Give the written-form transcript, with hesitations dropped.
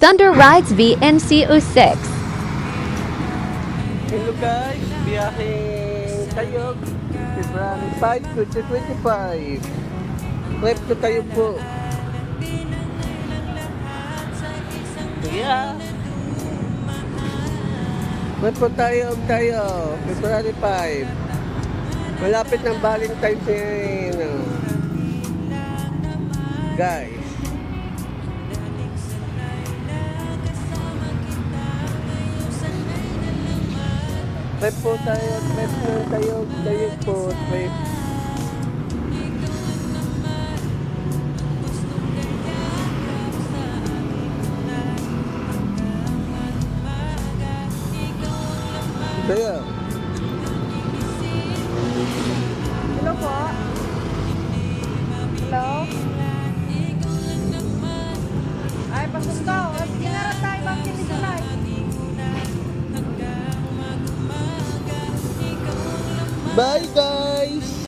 Thunder Rides VNC06. Hello guys, biyaheng Tayog, February 5, 2025. Trip to Tayog po. Yeah. Trip po tayo, February 5. Malapit ng Valentine's Day, guys. Trip po tayo, trip ng Tayog po, trip. Kaya, Hello po. Hello? Ay, pasundo. Sige na rin tayo, Ma'am Kinisulay. bye guys!